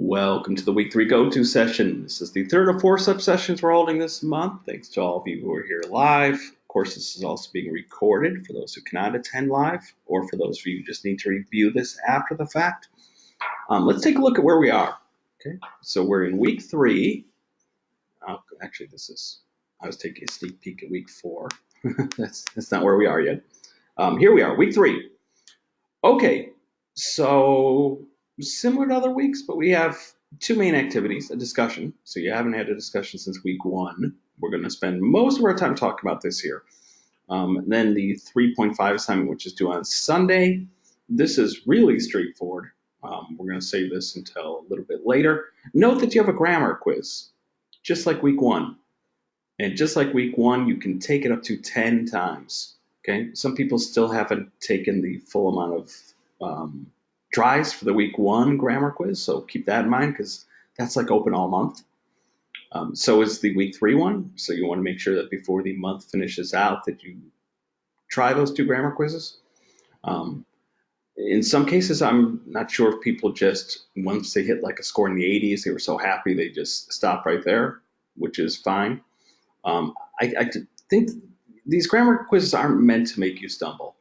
Welcome to the week 3 go-to session. This is the third of 4 such sessions we're holding this month. Thanks to all of you who are here live. Of course, this is also being recorded for those who cannot attend live, or for those of you who just need to review this after the fact. Let's take a look at where we are. Okay, so we're in week 3. Actually, I was taking a sneak peek at week 4. that's not where we are yet. Here we are, week 3. Okay, so similar to other weeks, but we have two main activities, a discussion. So you haven't had a discussion since week 1. We're going to spend most of our time talking about this here. Then the 3.5 assignment, which is due on Sunday. This is really straightforward. We're going to save this until a little bit later. Note that you have a grammar quiz, just like week 1. And just like week 1, you can take it up to 10 times. Okay, some people still haven't taken the full amount of tries for the week 1 grammar quiz, so keep that in mind because that's like open all month. So is the week 3 one, so you want to make sure that before the month finishes out that you try those 2 grammar quizzes. In some cases, I'm not sure if people just, once they hit like a score in the 80s, they were so happy they just stop right there, which is fine. I think these grammar quizzes aren't meant to make you stumble.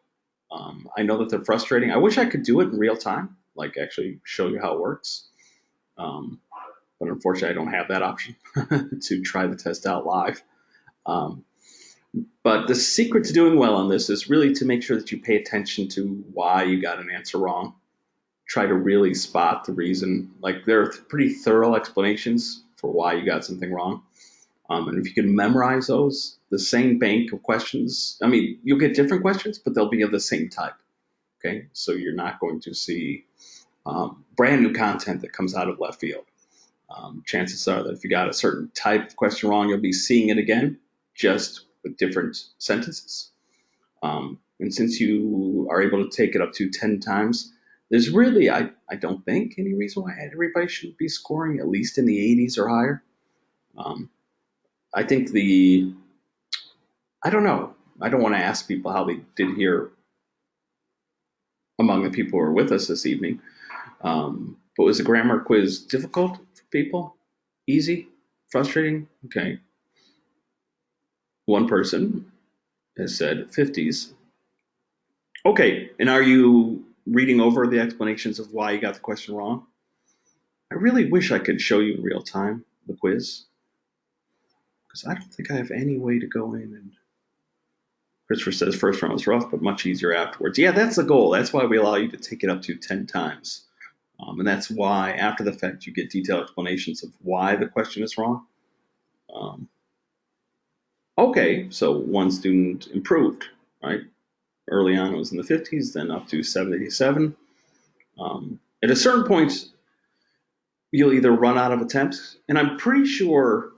I know that they're frustrating. I wish I could do it in real time, like actually show you how it works. But unfortunately, I don't have that option to try the test out live. But the secret to doing well on this is really to make sure that you pay attention to why you got an answer wrong. Try to really spot the reason. Like there are pretty thorough explanations for why you got something wrong. And if you can memorize those, the same bank of questions, I mean, you'll get different questions, but they'll be of the same type. Okay, so you're not going to see brand new content that comes out of left field. Chances are that if you got a certain type of question wrong, you'll be seeing it again, just with different sentences. And since you are able to take it up to 10 times, there's really, I don't think, any reason why everybody should be scoring at least in the 80s or higher. I think I don't know. I don't want to ask people how they did here among the people who are with us this evening. But was the grammar quiz difficult for people? Easy? Frustrating? Okay. One person has said 50s. Okay, and are you reading over the explanations of why you got the question wrong? I really wish I could show you in real time the quiz, because I don't think I have any way to go in and. Christopher says first round was rough, but much easier afterwards. Yeah, that's the goal. That's why we allow you to take it up to 10 times. And that's why after the fact you get detailed explanations of why the question is wrong. Okay, so one student improved, right? Early on it was in the 50s, then up to 77. At a certain point, you'll either run out of attempts, and I'm pretty sure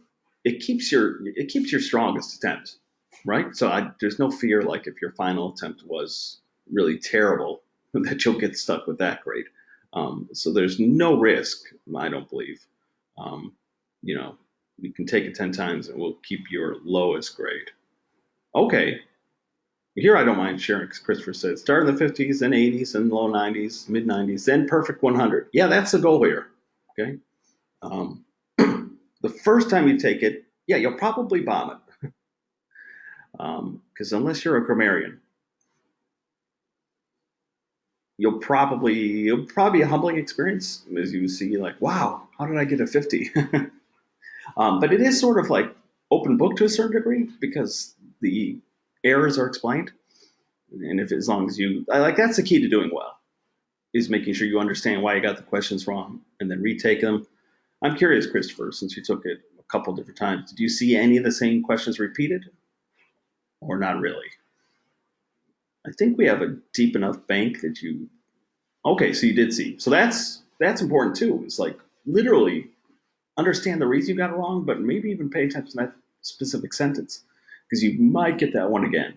it keeps your strongest attempt. Right? So there's no fear like if your final attempt was really terrible that you'll get stuck with that grade. So there's no risk, I don't believe. You can take it 10 times and we'll keep your lowest grade. Okay. Here I don't mind sharing because Christopher said start in the 50s, then 80s, then low 90s, mid 90s, then perfect 100. Yeah, that's the goal here. Okay. The first time you take it, yeah, you'll probably bomb it. Because unless you're a grammarian, you'll probably be a humbling experience as you see like, wow, how did I get a 50? But it is sort of like open book to a certain degree because the errors are explained. And if as long as that's the key to doing well, is making sure you understand why you got the questions wrong and then retake them. I'm curious, Christopher, since you took it a couple different times, did you see any of the same questions repeated? Or not really? I think we have a deep enough bank that you. Okay, so you did see. So that's important too. It's like literally understand the reason you got it wrong, but maybe even pay attention to that specific sentence because you might get that one again.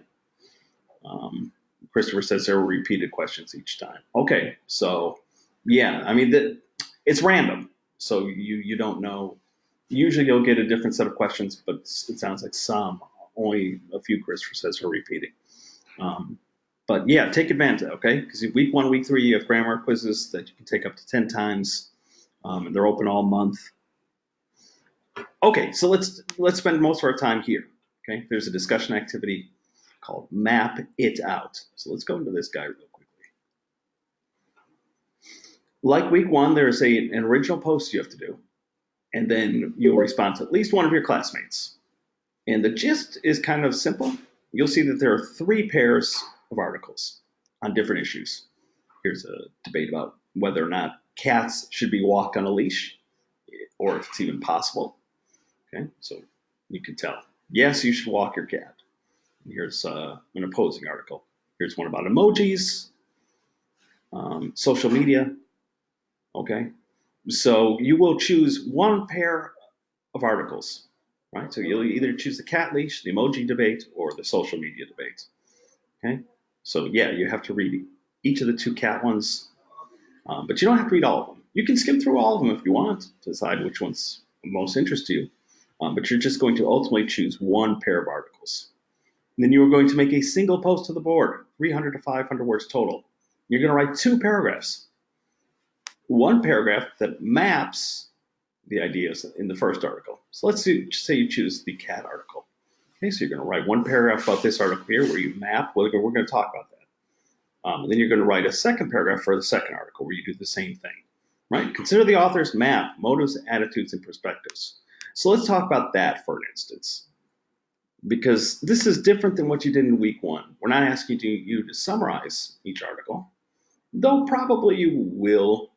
Christopher says there were repeated questions each time. Okay, so yeah, I mean it's random, so you don't know. Usually you'll get a different set of questions, but it sounds like only a few Christopher says are repeating. But yeah, take advantage of it, okay? Because week 1, week 3, you have grammar quizzes that you can take up to 10 times. and they're open all month. Okay, so let's spend most of our time here. Okay, there's a discussion activity called Map It Out. So let's go into this guy real quickly. Like week one, there's an original post you have to do, and then you'll respond to at least one of your classmates. And the gist is kind of simple. You'll see that there are 3 pairs of articles on different issues. Here's a debate about whether or not cats should be walked on a leash, or if it's even possible. Okay, so you can tell. Yes, you should walk your cat. Here's an opposing article. Here's one about emojis, social media. Okay, so you will choose one pair of articles, right? So you'll either choose the cat leash, the emoji debate, or the social media debate. Okay, so yeah, you have to read each of the 2 cat ones, but you don't have to read all of them. You can skim through all of them if you want to decide which one's most interest to you, but you're just going to ultimately choose one pair of articles. And then you are going to make a single post to the board, 300 to 500 words total. You're going to write 2 paragraphs. One paragraph that maps the ideas in the first article. So let's say you choose the cat article. Okay, so you're going to write one paragraph about this article here where you map. We're going to talk about that. Then you're going to write a second paragraph for the second article where you do the same thing. Right? Consider the author's map, motives, attitudes, and perspectives. So let's talk about that for an instance, because this is different than what you did in week one. We're not asking you to summarize each article, though probably you will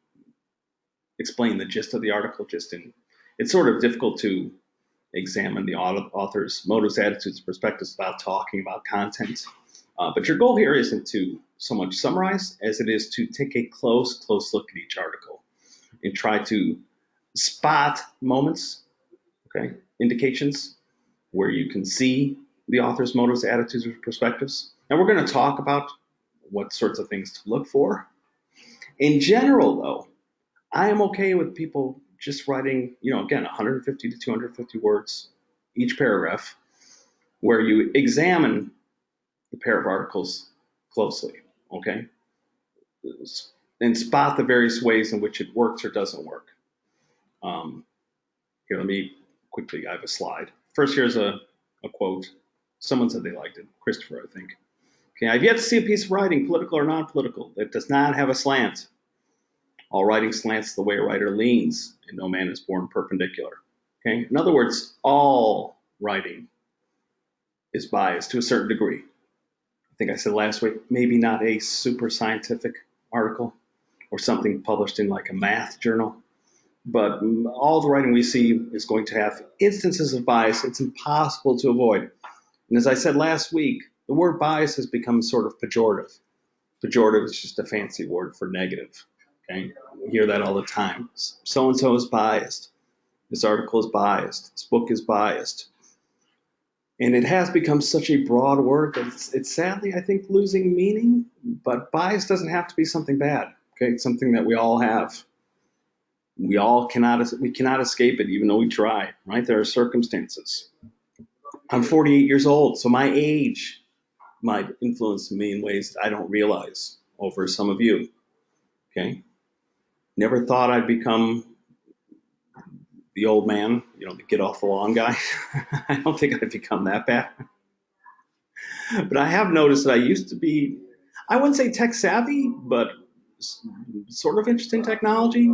explain the gist of the article. It's sort of difficult to examine the author's motives, attitudes, perspectives without talking about content. But your goal here isn't to so much summarize as it is to take a close look at each article and try to spot moments, okay, indications where you can see the author's motives, attitudes, or perspectives. And we're going to talk about what sorts of things to look for. In general, though, I am okay with people just writing, again, 150 to 250 words each paragraph, where you examine the pair of articles closely, okay? And spot the various ways in which it works or doesn't work. Here, let me quickly, I have a slide. First, here's a quote. Someone said they liked it, Christopher, I think. Okay, I've yet to see a piece of writing, political or non-political, that does not have a slant. All writing slants the way a writer leans, and no man is born perpendicular. Okay? In other words, all writing is biased to a certain degree. I think I said last week, maybe not a super scientific article or something published in like a math journal, but all the writing we see is going to have instances of bias. It's impossible to avoid. And as I said last week, the word bias has become sort of pejorative. Pejorative is just a fancy word for negative. Okay, we hear that all the time. So-and-so is biased. This article is biased. This book is biased. And it has become such a broad word that it's sadly, I think, losing meaning. But bias doesn't have to be something bad. Okay, it's something that we all have. We cannot escape it, even though we try. Right? There are circumstances. I'm 48 years old, so my age might influence me in ways that I don't realize over some of you. Okay. Never thought I'd become the old man, the get off the lawn guy. I don't think I've become that bad. But I have noticed that I used to be, I wouldn't say tech savvy, but sort of interested in technology.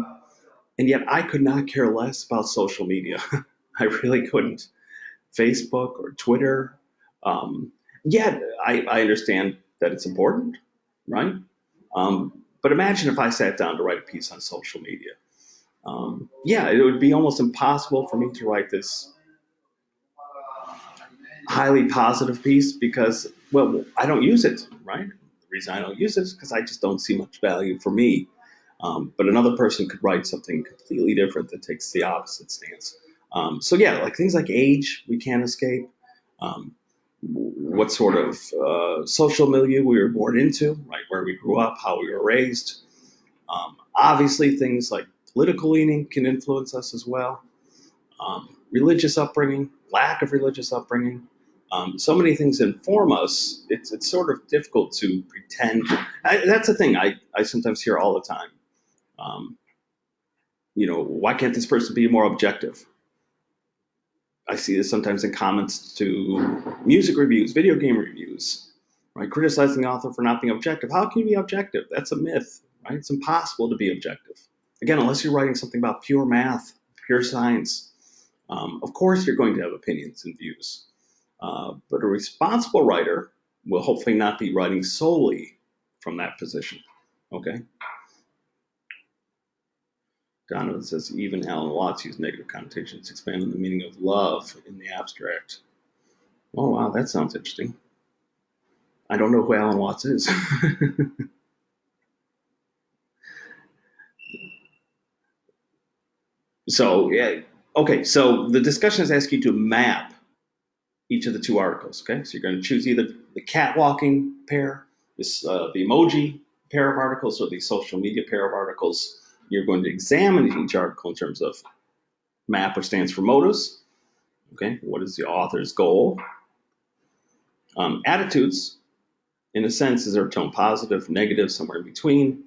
And yet I could not care less about social media. I really couldn't. Facebook or Twitter. Yet I understand that it's important, right? But imagine if I sat down to write a piece on social media. It would be almost impossible for me to write this highly positive piece because, well, I don't use it, right? The reason I don't use it is because I just don't see much value for me. But another person could write something completely different that takes the opposite stance. Like things like age, we can't escape. What sort of social milieu we were born into, right? Where we grew up, how we were raised. Obviously, things like political leaning can influence us as well. Religious upbringing, lack of religious upbringing. So many things inform us. It's sort of difficult to pretend. That's the thing I sometimes hear all the time. why can't this person be more objective? I see this sometimes in comments to music reviews, video game reviews, right? Criticizing the author for not being objective. How can you be objective? That's a myth, right? It's impossible to be objective. Again, unless you're writing something about pure math, pure science, of course you're going to have opinions and views. But a responsible writer will hopefully not be writing solely from that position, okay? Donovan says even Alan Watts used negative connotations to expand on the meaning of love in the abstract. Oh, wow, that sounds interesting. I don't know who Alan Watts is. So, yeah, okay, so the discussion is asking you to map each of the two articles, okay? So you're going to choose either the cat walking pair, the emoji pair of articles, or the social media pair of articles. You're going to examine each article in terms of map, which stands for motives, okay? What is the author's goal? Attitudes, in a sense, is their tone positive, negative, somewhere in between?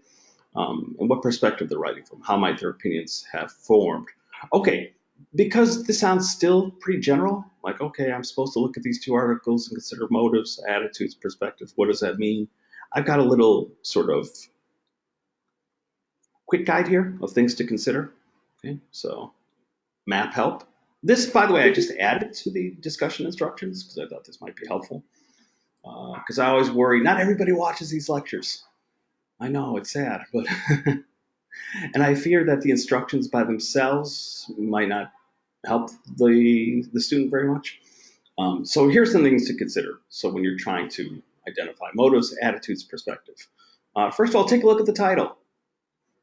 And what perspective they're writing from? How might their opinions have formed? Okay, because this sounds still pretty general, like, okay, I'm supposed to look at these two articles and consider motives, attitudes, perspectives. What does that mean? I've got a little sort of quick guide here of things to consider. Okay, so map help. This, by the way, I just added to the discussion instructions because I thought this might be helpful. Because I always worry, not everybody watches these lectures. I know, it's sad, but and I fear that the instructions by themselves might not help the student very much. So here's some things to consider. So when you're trying to identify motives, attitudes, perspective. First of all, take a look at the title.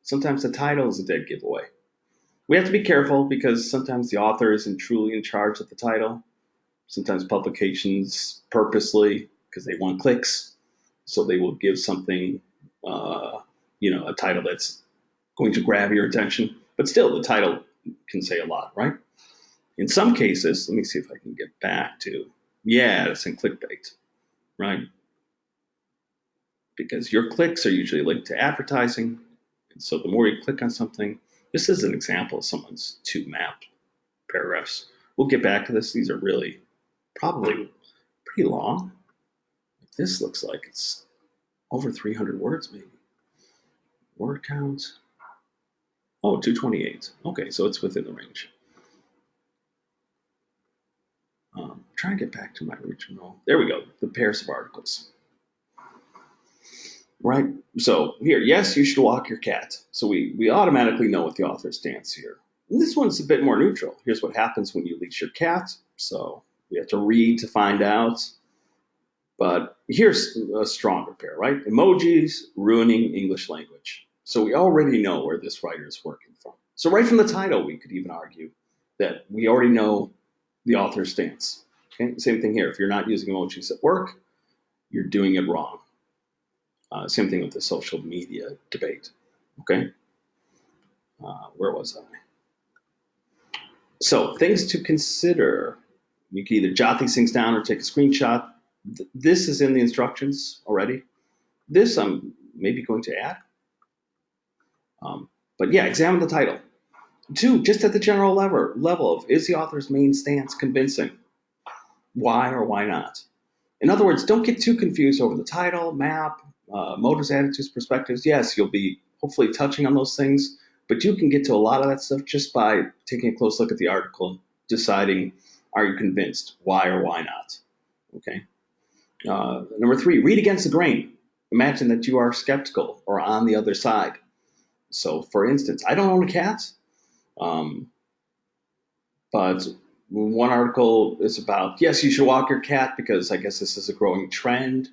Sometimes the title is a dead giveaway. We have to be careful because sometimes the author isn't truly in charge of the title. Sometimes publications purposely, because they want clicks, so they will give something, a title that's going to grab your attention. But still, the title can say a lot, right? In some cases, let me see if I can get back to, yeah, it's in clickbait, right? Because your clicks are usually linked to advertising. And so the more you click on something, this is an example of someone's two mapped paragraphs. We'll get back to this. These are really probably pretty long. This looks like it's over 300 words, maybe. Word count. Oh, 228. Okay, so it's within the range. Try and get back to my original. There we go. The pairs of articles. Right? So here, yes, you should walk your cat. So we automatically know what the author's stance here. And this one's a bit more neutral. Here's what happens when you leash your cat. So we have to read to find out. But here's a stronger pair, right? Emojis ruining English language. So we already know where this writer is working from. So right from the title, we could even argue that we already know the author's stance. Okay? Same thing here. If you're not using emojis at work, you're doing it wrong. Same thing with the social media debate. Okay, where was I? So things to consider. You can either jot these things down or take a screenshot. This is in the instructions already. This I'm maybe going to add. But yeah, examine the title. 2, just at the general level of, is the author's main stance convincing? Why or why not? In other words, don't get too confused over the title, map, motives, attitudes, perspectives. Yes, you'll be hopefully touching on those things, but you can get to a lot of that stuff just by taking a close look at the article and deciding, are you convinced? Why or why not? Okay. Number 3, read against the grain. Imagine that you are skeptical or on the other side. So, for instance, I don't own a cat, but one article is about, yes, you should walk your cat because I guess this is a growing trend.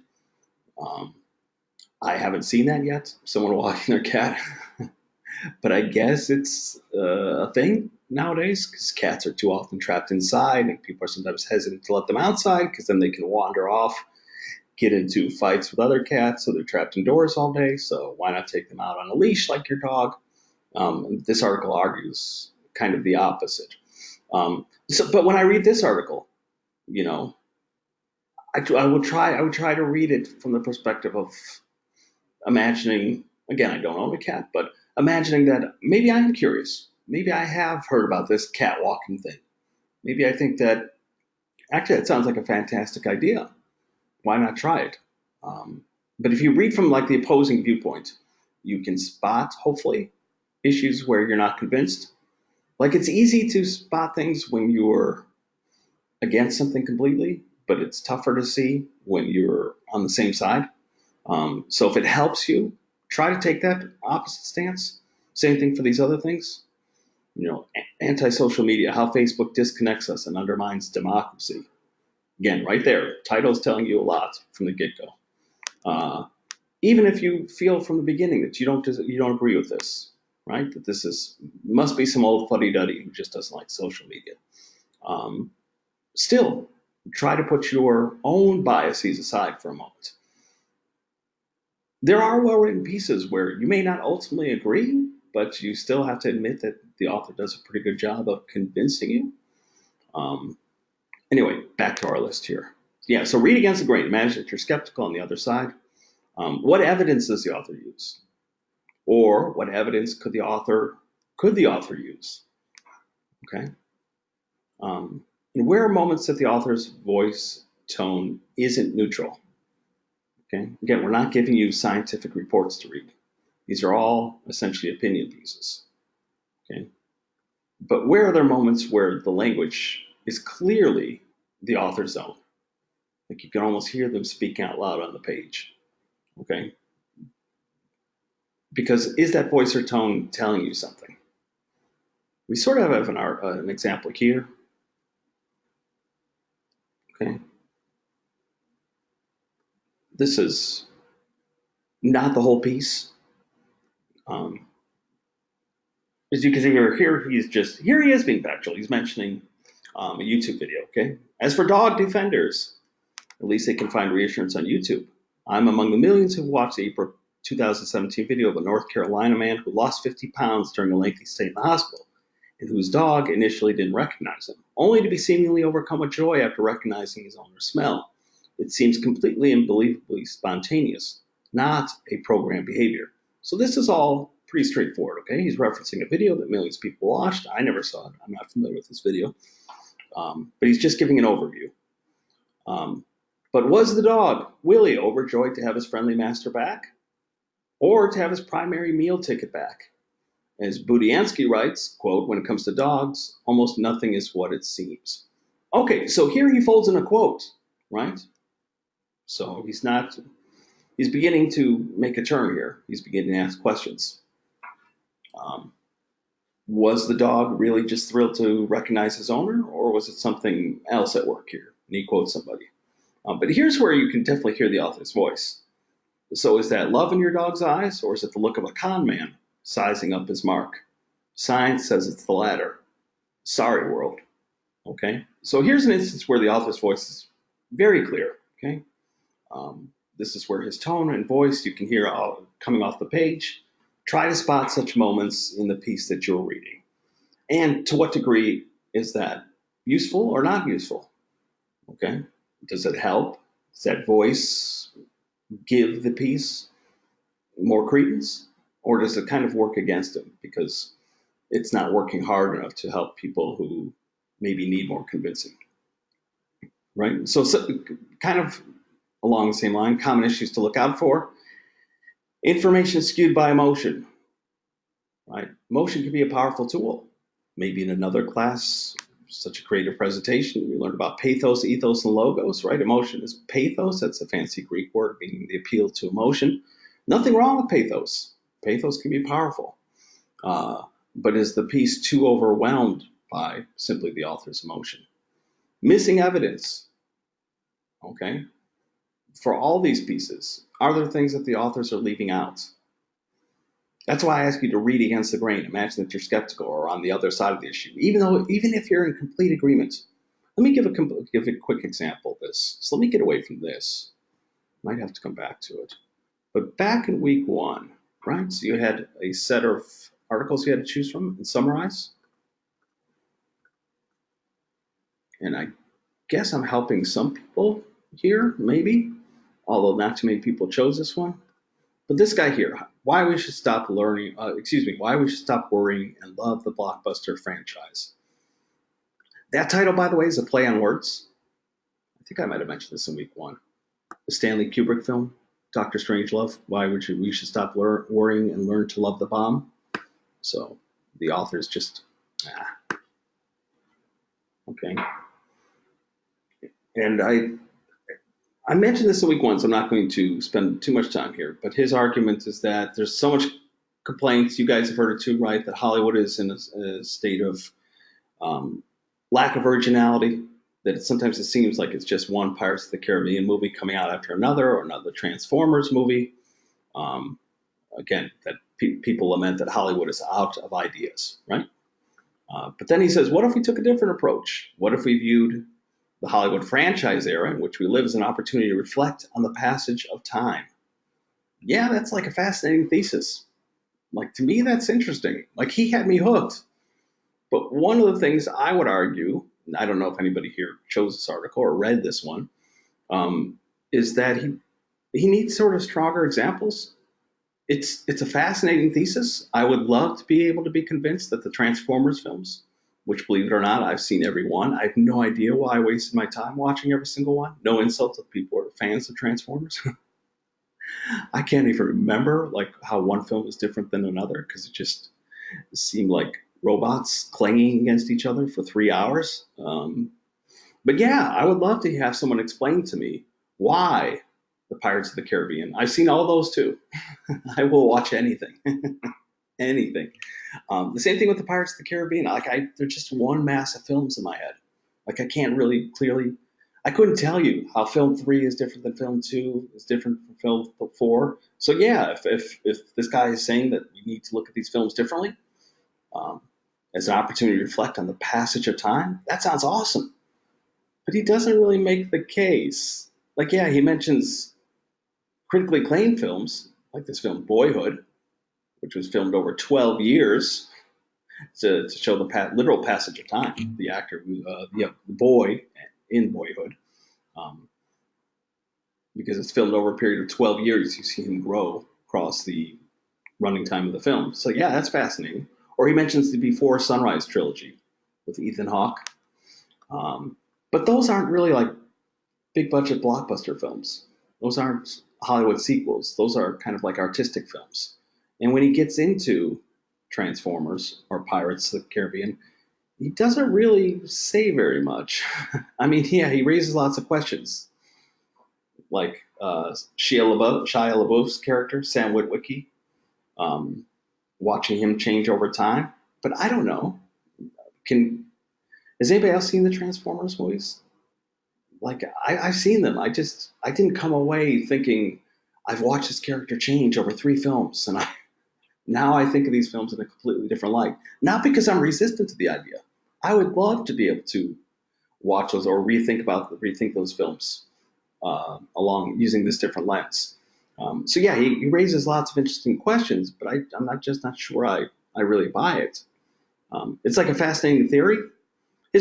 I haven't seen that yet, someone walking their cat, but I guess it's a thing nowadays because cats are too often trapped inside and people are sometimes hesitant to let them outside because then they can wander off, get into fights with other cats, so they're trapped indoors all day. So why not take them out on a leash like your dog? This article argues kind of the opposite. But when I read this article, I would try to read it from the perspective of imagining. Again, I don't own a cat, but imagining that maybe I am curious. maybe I have heard about this cat walking thing. Maybe I think that actually it sounds like a fantastic idea. Why not try it? Um, but if you read from like the opposing viewpoint, you can spot, hopefully, issues where you're not convinced. Like it's easy to spot things when you're against something completely, but it's tougher to see when you're on the same side. So if it helps you, try to take that opposite stance. Same thing for these other things. Anti-social media, how Facebook disconnects us and undermines democracy. Again, right there, title's telling you a lot from the get-go. Even if you feel from the beginning that you don't agree with this, right? That this must be some old fuddy-duddy who just doesn't like social media. Still, try to put your own biases aside for a moment. There are well-written pieces where you may not ultimately agree, but you still have to admit that the author does a pretty good job of convincing you. Anyway, back to our list here. Yeah, so read against the grain. Imagine that you're skeptical on the other side. What evidence does the author use? Or what evidence could the author use? Okay. And where are moments that the author's voice tone isn't neutral? Okay. Again, we're not giving you scientific reports to read. These are all essentially opinion pieces. Okay. But where are there moments where the language is clearly the author's own? Like you can almost hear them speaking out loud on the page. Okay. Because is that voice or tone telling you something? We sort of have an example here. Okay. This is not the whole piece. As you can see here he is being factual. He's mentioning a YouTube video. Okay. As for dog defenders, at least they can find reassurance on YouTube. I'm among the millions who watched the April 2017 video of a North Carolina man who lost 50 pounds during a lengthy stay in the hospital, and whose dog initially didn't recognize him, only to be seemingly overcome with joy after recognizing his owner's smell. It seems completely and believably spontaneous, not a programmed behavior. So this is all pretty straightforward, okay? He's referencing a video that millions of people watched. I never saw it. I'm not familiar with this video. But he's just giving an overview. But was the dog, Willie, overjoyed to have his friendly master back? Or to have his primary meal ticket back? As Budiansky writes, quote, when it comes to dogs, almost nothing is what it seems. Okay, so here he folds in a quote, right? So he's beginning to make a turn here. He's beginning to ask questions. Was the dog really just thrilled to recognize his owner, or was it something else at work here? And he quotes somebody. But here's where you can definitely hear the author's voice. So is that love in your dog's eyes, or is it the look of a con man sizing up his mark? Science says it's the latter. Sorry, world. Okay? So here's an instance where the author's voice is very clear. Okay? This is where his tone and voice you can hear coming off the page. Try to spot such moments in the piece that you're reading. And to what degree is that useful or not useful? Okay? Does it help? Does that voice give the piece more credence? Or does it kind of work against it because it's not working hard enough to help people who maybe need more convincing? Right? So kind of along the same line, common issues to look out for. Information skewed by emotion. Right? Emotion can be a powerful tool. Maybe in another class, such a creative presentation, we learned about pathos, ethos, and logos, right? Emotion is pathos. That's a fancy Greek word meaning the appeal to emotion. Nothing wrong with pathos. Pathos can be powerful. But is the piece too overwhelmed by simply the author's emotion? Missing evidence. Okay? For all these pieces, are there things that the authors are leaving out? That's why I ask you to read against the grain. Imagine that you're skeptical or on the other side of the issue, even if you're in complete agreement. Let me give a quick example of this. So let me get away from this. Might have to come back to it. But back in week 1, right? So you had a set of articles you had to choose from and summarize. And I guess I'm helping some people here, maybe, although not too many people chose this one. But this guy here, why we should stop learning, why we should stop worrying and love the blockbuster franchise. That title, by the way, is a play on words. I think I might have mentioned this in week one. The Stanley Kubrick film, Doctor Strangelove. We should stop worrying and learn to love the bomb. So the author's just, okay. And I mentioned this in week one, so I'm not going to spend too much time here. But his argument is that there's so much complaints. You guys have heard it too, right? That Hollywood is in a state of lack of originality. That sometimes it seems like it's just one Pirates of the Caribbean movie coming out after another, or another Transformers movie. Again, that people lament that Hollywood is out of ideas, right? But then he says, what if we took a different approach? What if we viewed the Hollywood franchise era in which we live as an opportunity to reflect on the passage of time? Yeah, that's like a fascinating thesis. Like, to me, that's interesting. Like, he had me hooked. But one of the things I would argue, and I don't know if anybody here chose this article or read this one, is that he needs sort of stronger examples. It's a fascinating thesis. I would love to be able to be convinced that the Transformers films, which, believe it or not, I've seen every one. I have no idea why I wasted my time watching every single one. No insult if people are fans of Transformers. I can't even remember like how one film is different than another because it just seemed like robots clanging against each other for 3 hours. But yeah, I would love to have someone explain to me why the Pirates of the Caribbean. I've seen all those too. I will watch anything, anything. The same thing with the Pirates of the Caribbean. They're just one mass of films in my head. Like I can't really clearly. I couldn't tell you how film 3 is different than film 2 is different from film 4. So yeah, if this guy is saying that we need to look at these films differently, as an opportunity to reflect on the passage of time, that sounds awesome. But he doesn't really make the case. Like, yeah, he mentions critically acclaimed films, like this film Boyhood, which was filmed over 12 years to show the literal passage of time. The actor, the boy in Boyhood, because it's filmed over a period of 12 years, you see him grow across the running time of the film. So yeah, that's fascinating. Or he mentions the Before Sunrise trilogy with Ethan Hawke. But those aren't really like big budget blockbuster films. Those aren't Hollywood sequels. Those are kind of like artistic films. And when he gets into Transformers or Pirates of the Caribbean, he doesn't really say very much. I mean, yeah, he raises lots of questions. Like Shia LaBeouf's character, Sam Witwicky, watching him change over time. But I don't know. Has anybody else seen the Transformers movies? Like I've seen them. I didn't come away thinking I've watched this character change over 3 films, and now I think of these films in a completely different light. Not because I'm resistant to the idea. I would love to be able to watch those or rethink those films along using this different lens. So yeah, he raises lots of interesting questions, but I'm not sure I really buy it. It's like a fascinating theory.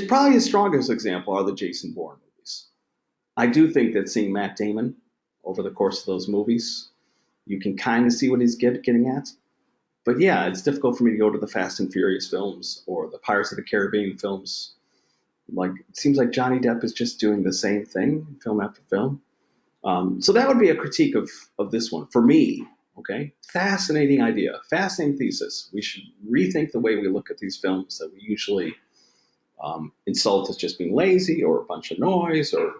Probably his strongest example are the Jason Bourne movies. I do think that seeing Matt Damon over the course of those movies, you can kind of see what he's getting at. But yeah, it's difficult for me to go to the Fast and Furious films or the Pirates of the Caribbean films. Like it seems like Johnny Depp is just doing the same thing, film after film. So that would be a critique of this one for me. Okay, fascinating idea, fascinating thesis. We should rethink the way we look at these films that we usually insult as just being lazy or a bunch of noise or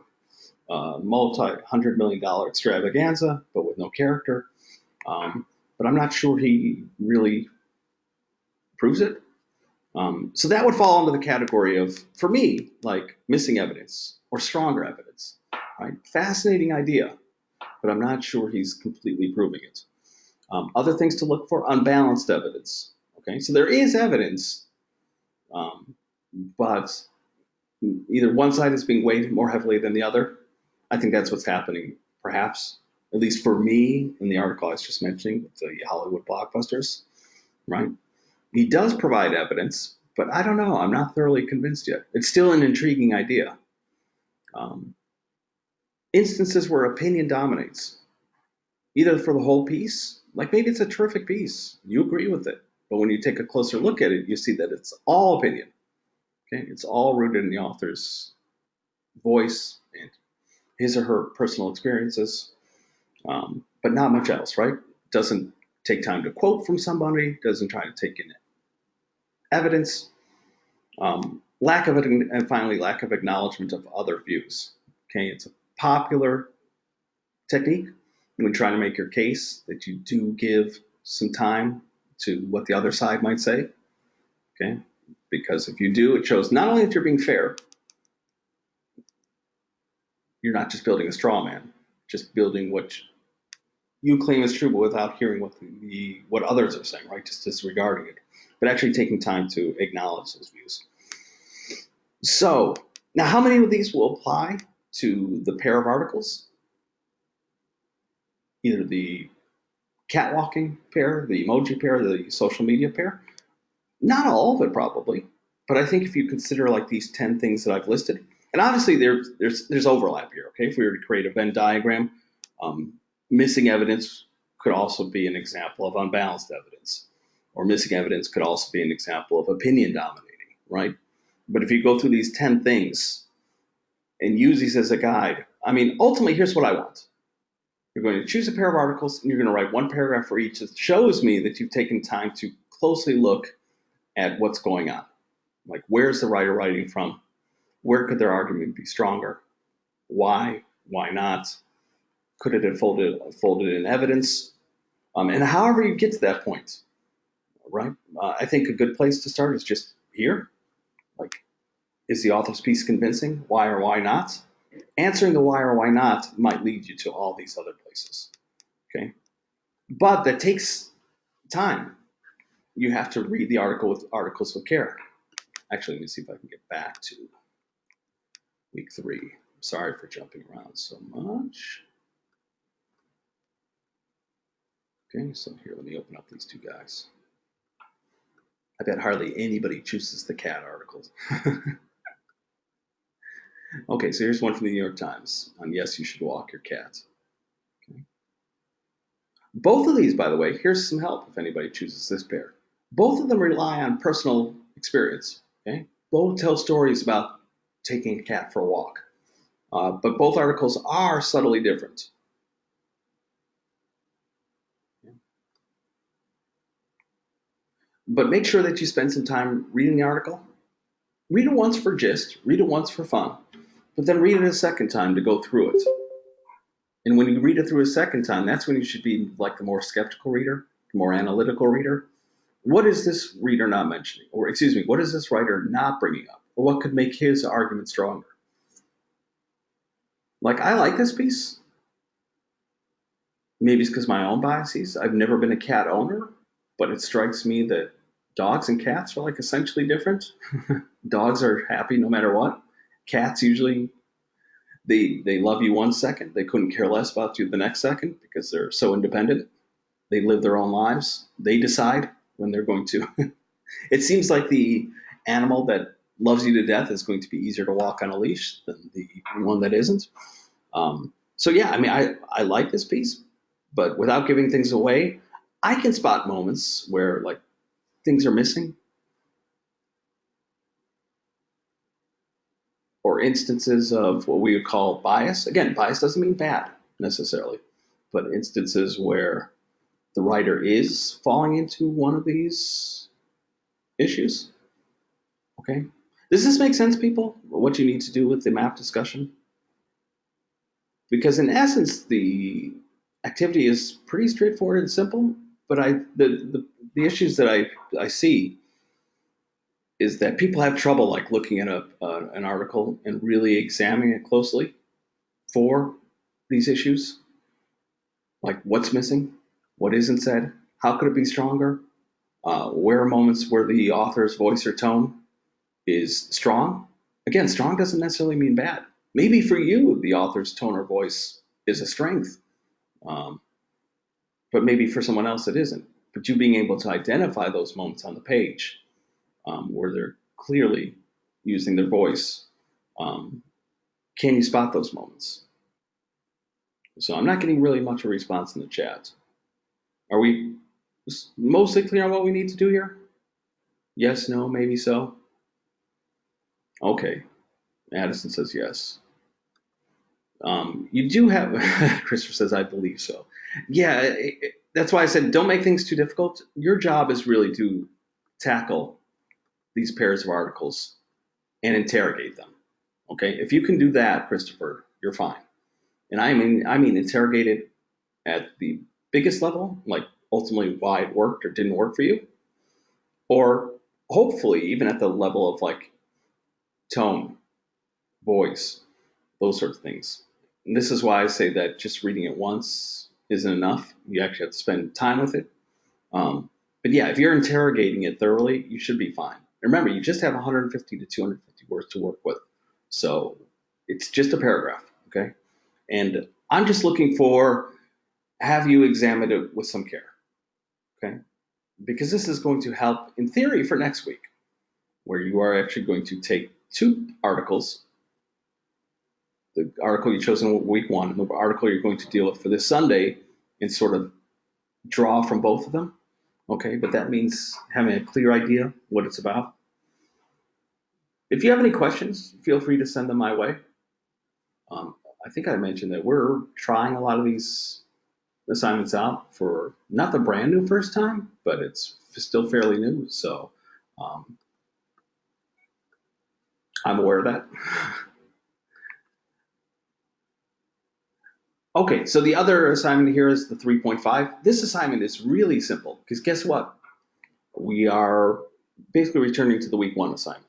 multi-$100 million extravaganza, but with no character. But I'm not sure he really proves it. So that would fall into the category of, for me, like missing evidence or stronger evidence. Right? Fascinating idea, but I'm not sure he's completely proving it. Other things to look for: unbalanced evidence. Okay, so there is evidence, but either one side is being weighed more heavily than the other. I think that's what's happening, perhaps, at least for me in the article I was just mentioning, the Hollywood blockbusters, right? He does provide evidence, but I don't know. I'm not thoroughly convinced yet. It's still an intriguing idea. Instances where opinion dominates, either for the whole piece, Like maybe it's a terrific piece, you agree with it, but when you take a closer look at it, you see that it's all opinion. Okay, it's all rooted in the author's voice and his or her personal experiences, but not much else, right? Doesn't take time to quote from somebody, doesn't try to take in evidence, lack of it, and finally, lack of acknowledgement of other views. Okay, it's a popular technique when trying to make your case that you do give some time to what the other side might say. Okay, because if you do, it shows not only that you're being fair, you're not just building a straw man, just building what you claim is true, but without hearing what others are saying, right? Just disregarding it, but actually taking time to acknowledge those views. So now, how many of these will apply to the pair of articles? Either the catwalking pair, the emoji pair, the social media pair? Not all of it, probably, but I think if you consider like these 10 things that I've listed, and obviously there's overlap here. Okay, if we were to create a Venn diagram, um, missing evidence could also be an example of unbalanced evidence, or missing evidence could also be an example of opinion dominating, right? But if you go through these 10 things and use these as a guide, I mean, ultimately, here's what I want. You're going to choose a pair of articles and you're going to write one paragraph for each that shows me that you've taken time to closely look at what's going on. Like, where's the writer writing from? Where could their argument be stronger? Why? Why not? Could it have folded in evidence? And however you get to that point, right? I think a good place to start is just here. Like, is the author's piece convincing? Why or why not? Answering the why or why not might lead you to all these other places. Okay, but that takes time. You have to read the articles with care. Actually, let me see if I can get back to week 3. Sorry for jumping around so much. Okay, so here, let me open up these two guys. I bet hardly anybody chooses the cat articles. Okay, so here's one from the New York Times on yes, you should walk your cat. Okay. Both of these, by the way, here's some help if anybody chooses this pair. Both of them rely on personal experience. Okay, both tell stories about taking a cat for a walk, but both articles are subtly different. But make sure that you spend some time reading the article. Read it once for gist, read it once for fun, but then read it a second time to go through it. And when you read it through a second time, that's when you should be like the more skeptical reader, the more analytical reader. What is this reader not mentioning? Or excuse me, what is this writer not bringing up? Or what could make his argument stronger? Like, I like this piece. Maybe it's because my own biases. I've never been a cat owner, but it strikes me that dogs and cats are like essentially different. Dogs are happy no matter what. Cats usually they love you 1 second. They couldn't care less about you the next second because they're so independent. They live their own lives. They decide when they're going to. It seems like the animal that loves you to death is going to be easier to walk on a leash than the one that isn't. So yeah, I mean, I like this piece, but without giving things away, I can spot moments where like things are missing or instances of what we would call bias. Again, bias doesn't mean bad necessarily, but instances where the writer is falling into one of these issues. Okay. Does this make sense, people? What you need to do with the map discussion? Because in essence, the activity is pretty straightforward and simple, but the issues that I see is that people have trouble like looking at an article and really examining it closely for these issues, like what's missing, what isn't said, how could it be stronger, where are moments where the author's voice or tone is strong. Again, strong doesn't necessarily mean bad. Maybe for you, the author's tone or voice is a strength, um, but maybe for someone else it isn't. But you being able to identify those moments on the page where they're clearly using their voice, um, can you spot those moments? So I'm not getting really much of a response in the chat. Are we mostly clear on what we need to do here? Yes, no, maybe so. Okay, Addison says yes. You do have, Christopher says, I believe so. Yeah, that's why I said don't make things too difficult. Your job is really to tackle these pairs of articles and interrogate them. Okay, if you can do that, Christopher, you're fine. And I mean, interrogate it at the biggest level, like ultimately why it worked or didn't work for you, or hopefully even at the level of like tone, voice, those sorts of things. And this is why I say that just reading it once isn't enough. You actually have to spend time with it. But yeah, if you're interrogating it thoroughly, you should be fine. Remember, you just have 150 to 250 words to work with. So it's just a paragraph, okay? And I'm just looking for have you examined it with some care, okay? Because this is going to help in theory for next week, where you are actually going to take two articles, the article you chose in week one and the article you're going to deal with for this Sunday, and sort of draw from both of them. Okay, but that means having a clear idea what it's about. If you have any questions, feel free to send them my way. Um, I think I mentioned that we're trying a lot of these assignments out for not the brand new first time, but it's still fairly new. So um, I'm aware of that. Okay, so the other assignment here is the 3.5. This assignment is really simple because guess what? We are basically returning to the week one assignment.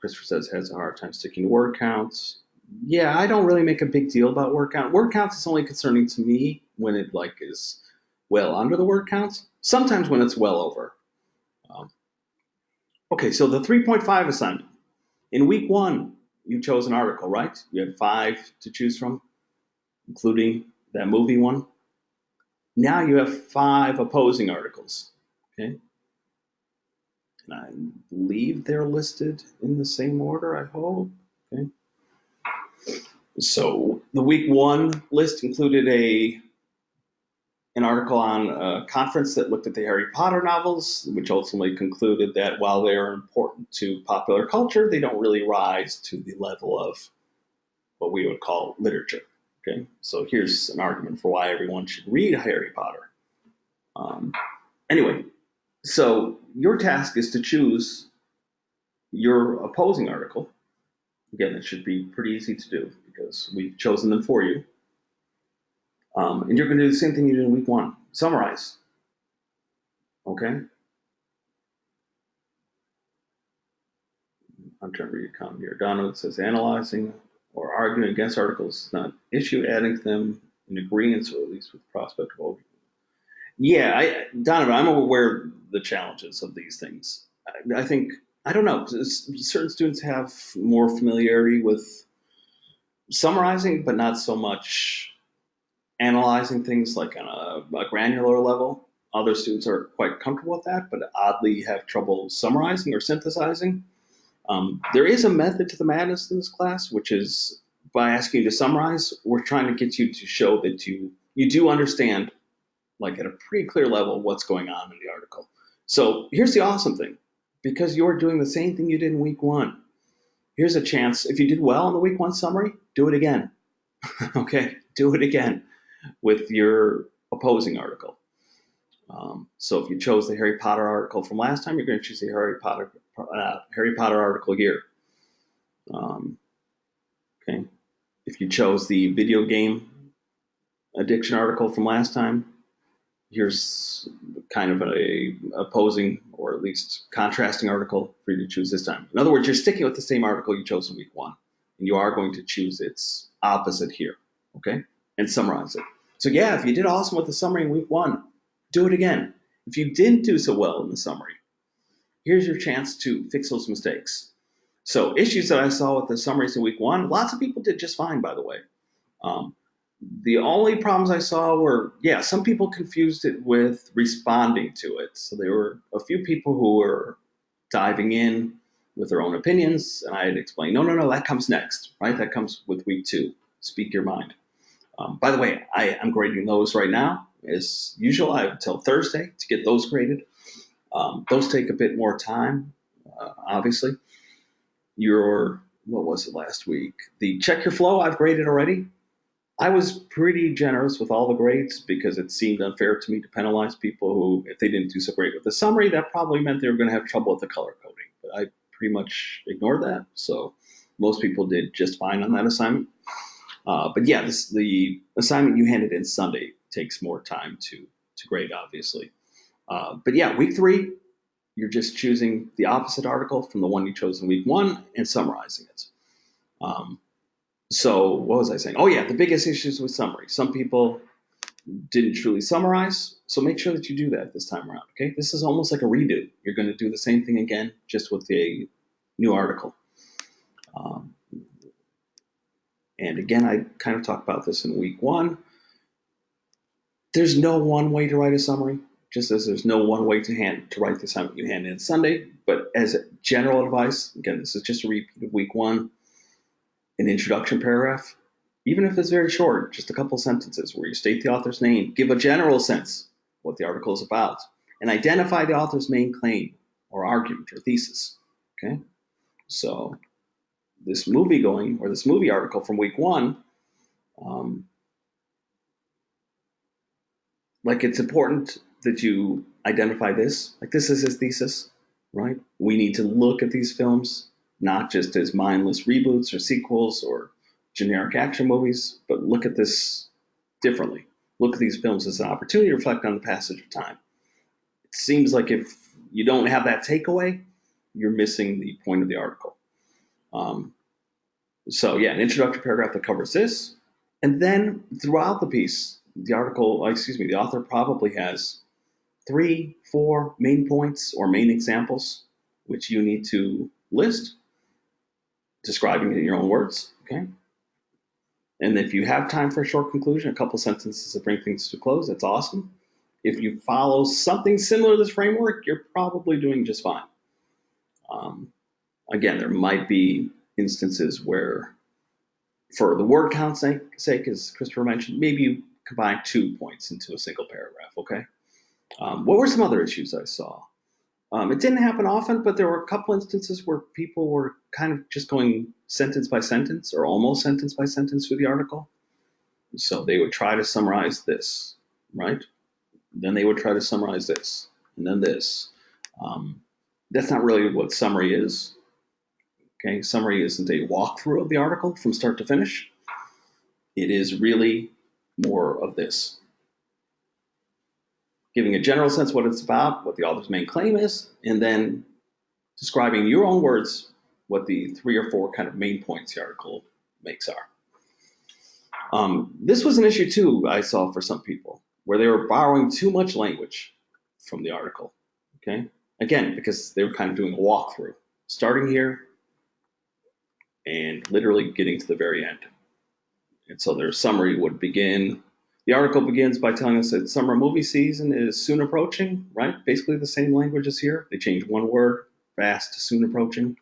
Christopher says has a hard time sticking to word counts. Yeah, I don't really make a big deal about word count. Word counts is only concerning to me when it like is well under the word counts. Sometimes when it's well over. Um, okay, so the 3.5 assignment. In week one, you chose an article, right? You had 5 to choose from, including that movie one. Now you have 5 opposing articles. Okay, and I believe they're listed in the same order. I hope. Okay. So the week one list included an article on a conference that looked at the Harry Potter novels, which ultimately concluded that while they are important to popular culture, they don't really rise to the level of what we would call literature. Okay, so here's an argument for why everyone should read Harry Potter. Um, anyway, so your task is to choose your opposing article. Again, it should be pretty easy to do because we've chosen them for you. And you're going to do the same thing you did in week one. Summarize. Okay? I'm trying to read a comment here. Donovan says analyzing or arguing against articles is not an issue, adding to them in agreement, or at least with the prospect of over. Yeah, Donovan, I'm aware of the challenges of these things. I think, I don't know, certain students have more familiarity with summarizing, but not so much analyzing things like on a granular level. Other students are quite comfortable with that, but oddly have trouble summarizing or synthesizing. There is a method to the madness in this class, which is by asking you to summarize, we're trying to get you to show that you do understand, like at a pretty clear level, what's going on in the article. So here's the awesome thing. Because you're doing the same thing you did in week one, here's a chance. If you did well in the week one summary, do it again. Okay? Do it again with your opposing article. So if you chose the Harry Potter article from last time, you're going to choose the Harry Potter article here. Okay. If you chose the video game addiction article from last time, here's kind of a opposing or at least contrasting article for you to choose this time. In other words, you're sticking with the same article you chose in week one, and you are going to choose its opposite here, okay, and summarize it. So yeah, if you did awesome with the summary in week one, do it again. If you didn't do so well in the summary, here's your chance to fix those mistakes. So issues that I saw with the summaries in week one, lots of people did just fine, by the way. Um, the only problems I saw were, yeah, some people confused it with responding to it. So there were a few people who were diving in with their own opinions, and I had explained, no, that comes next, right? That comes with week two. Speak your mind. By the way, I'm grading those right now. As usual, I have until Thursday to get those graded. Those take a bit more time, obviously. What was it last week? The check your flow I've graded already. I was pretty generous with all the grades because it seemed unfair to me to penalize people who, if they didn't do so great with the summary, that probably meant they were going to have trouble with the color coding. But I pretty much ignored that. So most people did just fine on that assignment. But yeah, the assignment you handed in Sunday takes more time to grade, obviously. But yeah, week 3, you're just choosing the opposite article from the one you chose in week 1 and summarizing it. So what was I saying? Oh yeah, the biggest issues with summary. Some people didn't truly summarize, so make sure that you do that this time around. Okay, this is almost like a redo. You're going to do the same thing again, just with a new article. And again, I kind of talked about this in week 1. There's no one way to write a summary, just as there's no one way to write the assignment you hand in Sunday. But as a general advice, again, this is just a repeat of week 1. An introduction paragraph, even if it's very short, just a couple sentences where you state the author's name, give a general sense what the article is about, and identify the author's main claim or argument or thesis. Okay, so this movie article from week 1, like it's important that you identify this. Like this is his thesis, right? We need to look at these films not just as mindless reboots or sequels or generic action movies, but look at this differently. Look at these films as an opportunity to reflect on the passage of time. It seems like if you don't have that takeaway, you're missing the point of the article. So yeah, an introductory paragraph that covers this. And then throughout the piece, the author probably has 3, 4 main points or main examples, which you need to list, describing it in your own words, okay? And if you have time for a short conclusion, a couple sentences to bring things to a close, that's awesome. If you follow something similar to this framework, you're probably doing just fine. Again, there might be instances where, for the word count's sake, as Christopher mentioned, maybe you combine 2 points into a single paragraph, okay? What were some other issues I saw? It didn't happen often, but there were a couple instances where people were kind of just going sentence by sentence or almost sentence by sentence through the article. So they would try to summarize this, right? Then they would try to summarize this, and then this. That's not really what summary is. Okay, summary isn't a walkthrough of the article from start to finish. It is really more of this. Giving a general sense what it's about, what the author's main claim is, and then describing in your own words what the 3 or 4 kind of main points the article makes are. This was an issue too, I saw for some people, where they were borrowing too much language from the article. Okay, again, because they were kind of doing a walkthrough, starting here and literally getting to the very end. And so their summary would begin. The article begins by telling us that summer movie season is soon approaching, right? Basically the same language as here. They change one word, fast to soon approaching.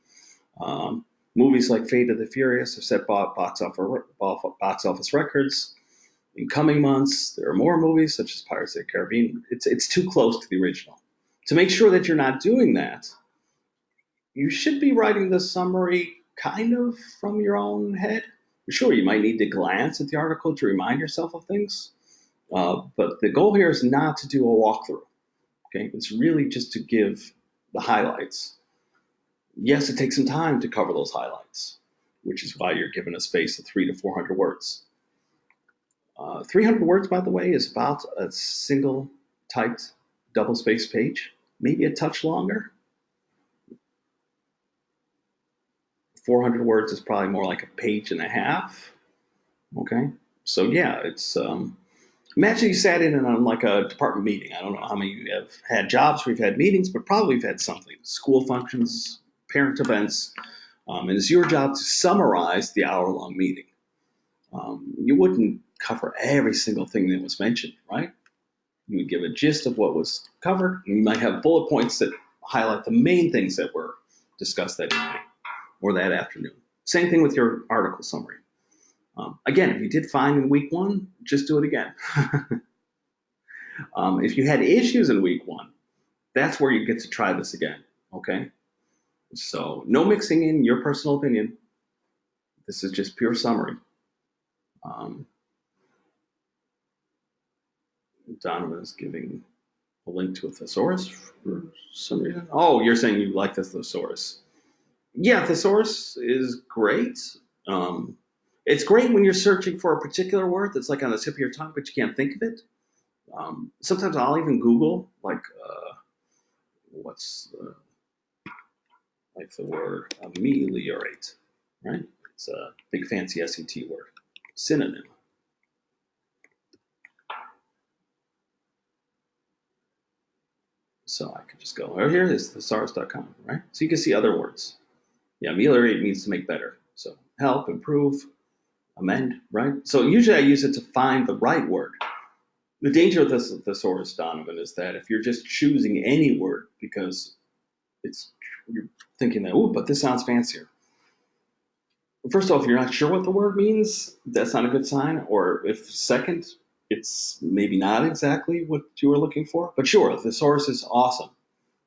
Movies like Fate of the Furious have set box office records. In coming months, there are more movies such as Pirates of the Caribbean. It's too close to the original. To make sure that you're not doing that, you should be writing the summary kind of from your own head. Sure, you might need to glance at the article to remind yourself of things, but the goal here is not to do a walkthrough. Okay, it's really just to give the highlights. Yes, it takes some time to cover those highlights, which is why you're given a space of 300 to 400 words. 300 words, by the way, is about a single typed double-spaced page, maybe a touch longer. 400 words is probably more like a page and a half. Okay, so yeah, it's imagine you sat in on like a department meeting. I don't know how many of you have had jobs where you've had meetings, but probably you've had something, school functions, parent events, and it's your job to summarize the hour-long meeting. You wouldn't cover every single thing that was mentioned, right? You would give a gist of what was covered, and you might have bullet points that highlight the main things that were discussed that evening or that afternoon. Same thing with your article summary. Again, if you did fine in week 1, just do it again. If you had issues in week one, that's where you get to try this again. Okay. So no mixing in your personal opinion. This is just pure summary. Um, Donovan is giving a link to a thesaurus for some reason. Oh, you're saying you like the thesaurus. Yeah, thesaurus is great. Um, it's great when you're searching for a particular word that's like on the tip of your tongue, but you can't think of it. Sometimes I'll even Google what's like the word ameliorate, right? It's a big fancy SET word. Synonym. So I could just go, oh, here it is, thesaurus.com, right? So you can see other words. Yeah, ameliorate means to make better. So help, improve, amend, right? So usually I use it to find the right word. The danger of this thesaurus, Donovan, is that if you're just choosing any word because you're thinking that, oh, but this sounds fancier. First off, if you're not sure what the word means, that's not a good sign. Or if second, it's maybe not exactly what you were looking for. But sure, thesaurus is awesome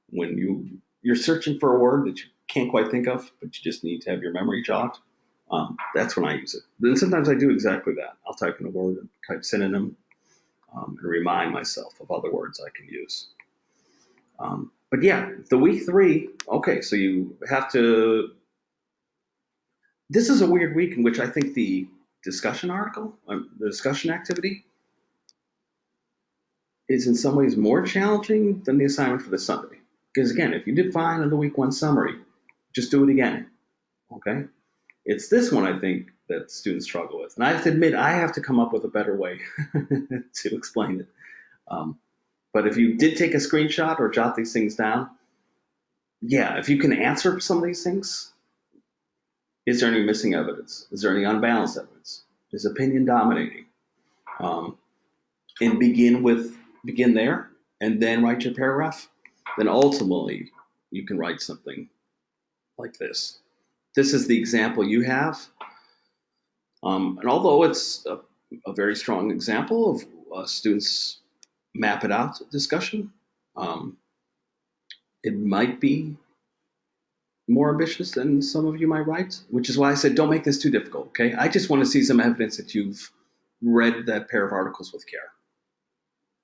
when you're searching for a word that you can't quite think of, but you just need to have your memory jogged. That's when I use it. Then sometimes I do exactly that. I'll type in a word and type synonym and remind myself of other words I can use. But yeah, the week 3, okay, so you have to. This is a weird week in which I think the discussion article, the discussion activity, is in some ways more challenging than the assignment for the Sunday. Because again, if you did fine in the week 1 summary, just do it again. Okay? It's this one I think that students struggle with. And I have to admit, I have to come up with a better way to explain it. But if you did take a screenshot or jot these things down, yeah, if you can answer some of these things, is there any missing evidence? Is there any unbalanced evidence? Is opinion dominating? Um, and begin there, and then write your paragraph. Then ultimately, you can write something like this. This is the example you have, and although it's a very strong example of students map it out discussion, um, it might be more ambitious than some of you might write, which is why I said don't make this too difficult, okay? I just want to see some evidence that you've read that pair of articles with care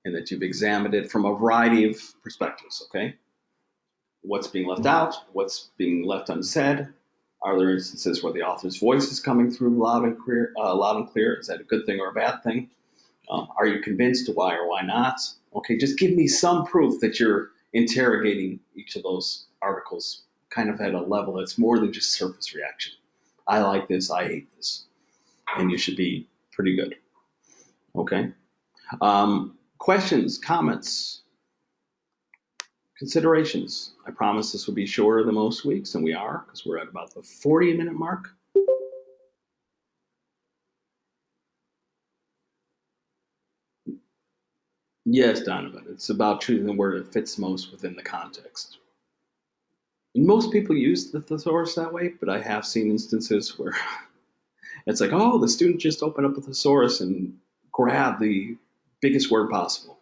and that you've examined it from a variety of perspectives, okay? What's being left out? What's being left unsaid? Are there instances where the author's voice is coming through loud and clear? Is that a good thing or a bad thing? Are you convinced? Why or why not? Okay, just give me some proof that you're interrogating each of those articles kind of at a level that's more than just surface reaction. I like this, I hate this. And you should be pretty good. Okay? Questions, comments, considerations. I promise this will be shorter than most weeks, and we are, because we're at about the 40-minute mark. Yes, Donovan, it's about choosing the word that fits most within the context. And most people use the thesaurus that way, but I have seen instances where it's like, oh, the student just opened up a thesaurus and grabbed the biggest word possible.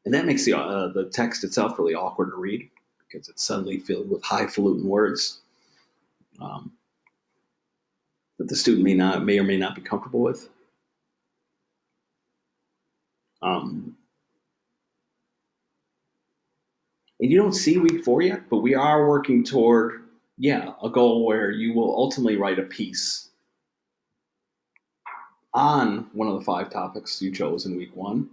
And that makes the text itself really awkward to read because it's suddenly filled with highfalutin words that the student may or may not be comfortable with. And you don't see week 4 yet, but we are working toward, a goal where you will ultimately write a piece on one of the 5 topics you chose in week 1,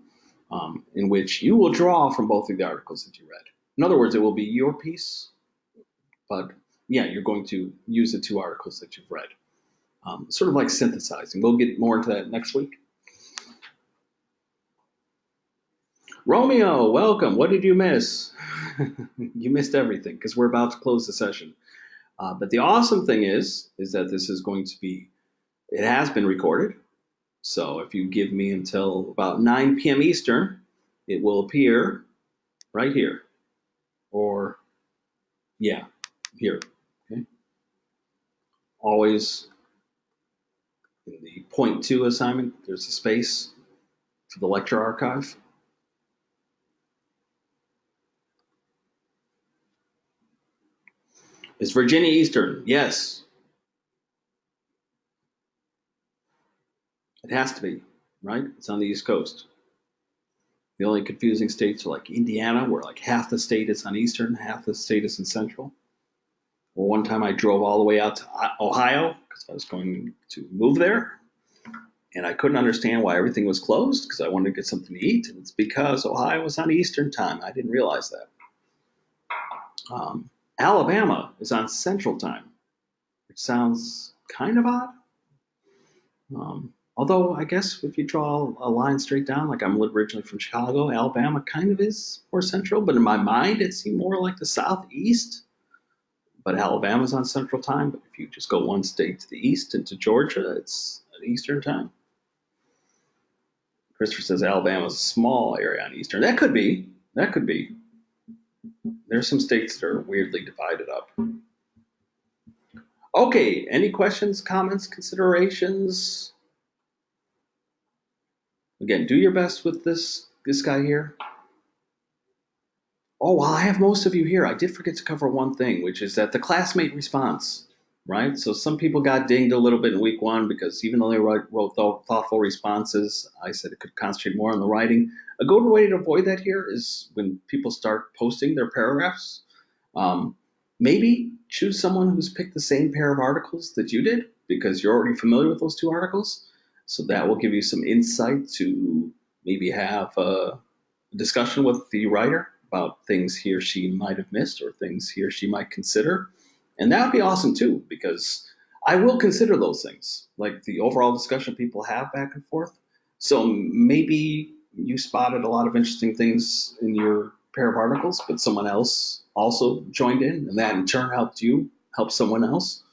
in which you will draw from both of the articles that you read. In other words, it will be your piece, but you're going to use the 2 articles that you've read. Sort of like synthesizing. We'll get more into that next week. Romeo, welcome. What did you miss? You missed everything because we're about to close the session. But the awesome thing is that this is going to be, it has been recorded. So if you give me until about 9 p.m. Eastern, it will appear right here. Or, here. Okay. Always in the point 2 assignment, there's a space for the lecture archive. Is Virginia Eastern? Yes, it has to be, right? It's on the East Coast. The only confusing states are like Indiana, where like half the state is on Eastern, half the state is in Central. Or one time I drove all the way out to Ohio because I was going to move there, and I couldn't understand why everything was closed because I wanted to get something to eat. And it's because Ohio was on Eastern time. I didn't realize that. Alabama is on Central time, which sounds kind of odd. Although I guess if you draw a line straight down, like I'm originally from Chicago, Alabama kind of is more central, but in my mind it seemed more like the southeast. But Alabama's on Central time. But if you just go one state to the east into Georgia, it's at Eastern time. Christopher says Alabama's a small area on Eastern. That could be. That could be. There's some states that are weirdly divided up. Okay, any questions, comments, considerations? Again, do your best with this guy here. Oh, while I have most of you here, I did forget to cover one thing, which is that the classmate response, right? So some people got dinged a little bit in week one because even though they wrote thoughtful responses, I said it could concentrate more on the writing. A good way to avoid that here is when people start posting their paragraphs, maybe choose someone who's picked the same pair of articles that you did because you're already familiar with those two articles. So that will give you some insight to maybe have a discussion with the writer about things he or she might have missed or things he or she might consider. And that would be awesome too, because I will consider those things, like the overall discussion people have back and forth. So maybe you spotted a lot of interesting things in your pair of articles, but someone else also joined in, and that in turn helped you help someone else.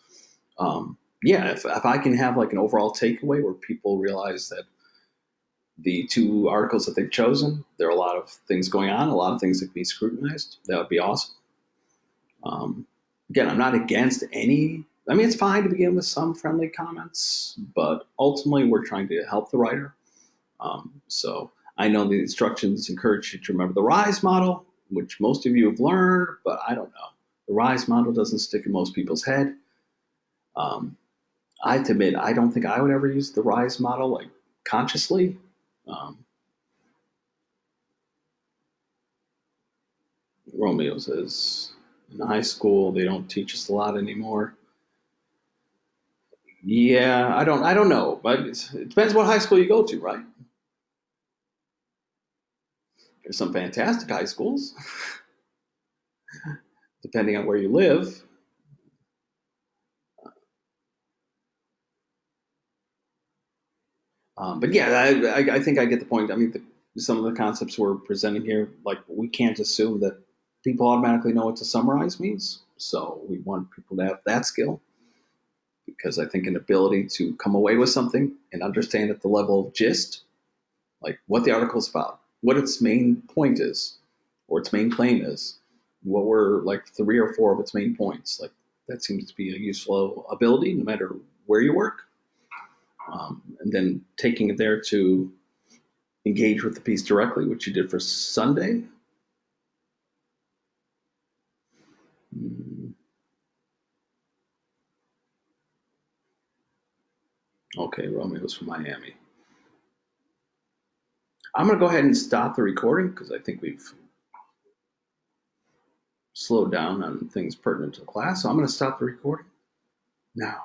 Yeah, if I can have like an overall takeaway where people realize that the two articles that they've chosen, there are a lot of things going on, a lot of things that can be scrutinized. That would be awesome. Again, I'm not against any. I mean, it's fine to begin with some friendly comments, but ultimately we're trying to help the writer. So I know the instructions encourage you to remember the RISE model, which most of you have learned, but I don't know. The RISE model doesn't stick in most people's head. I have to admit, I don't think I would ever use the RISE model like consciously. Romeo says, in high school they don't teach us a lot anymore. Yeah, I don't know, but it depends what high school you go to, right? There's some fantastic high schools, depending on where you live. But yeah, I think I get the point. I mean, some of the concepts we're presenting here, like we can't assume that people automatically know what to summarize means. So we want people to have that skill because I think an ability to come away with something and understand at the level of gist, like what the article is about, what its main point is, or its main claim is, what were like 3 or 4 of its main points. Like that seems to be a useful ability no matter where you work. And then taking it there to engage with the piece directly, which you did for Sunday. Okay, Romeo's from Miami. I'm going to go ahead and stop the recording because I think we've slowed down on things pertinent to the class. So I'm going to stop the recording now.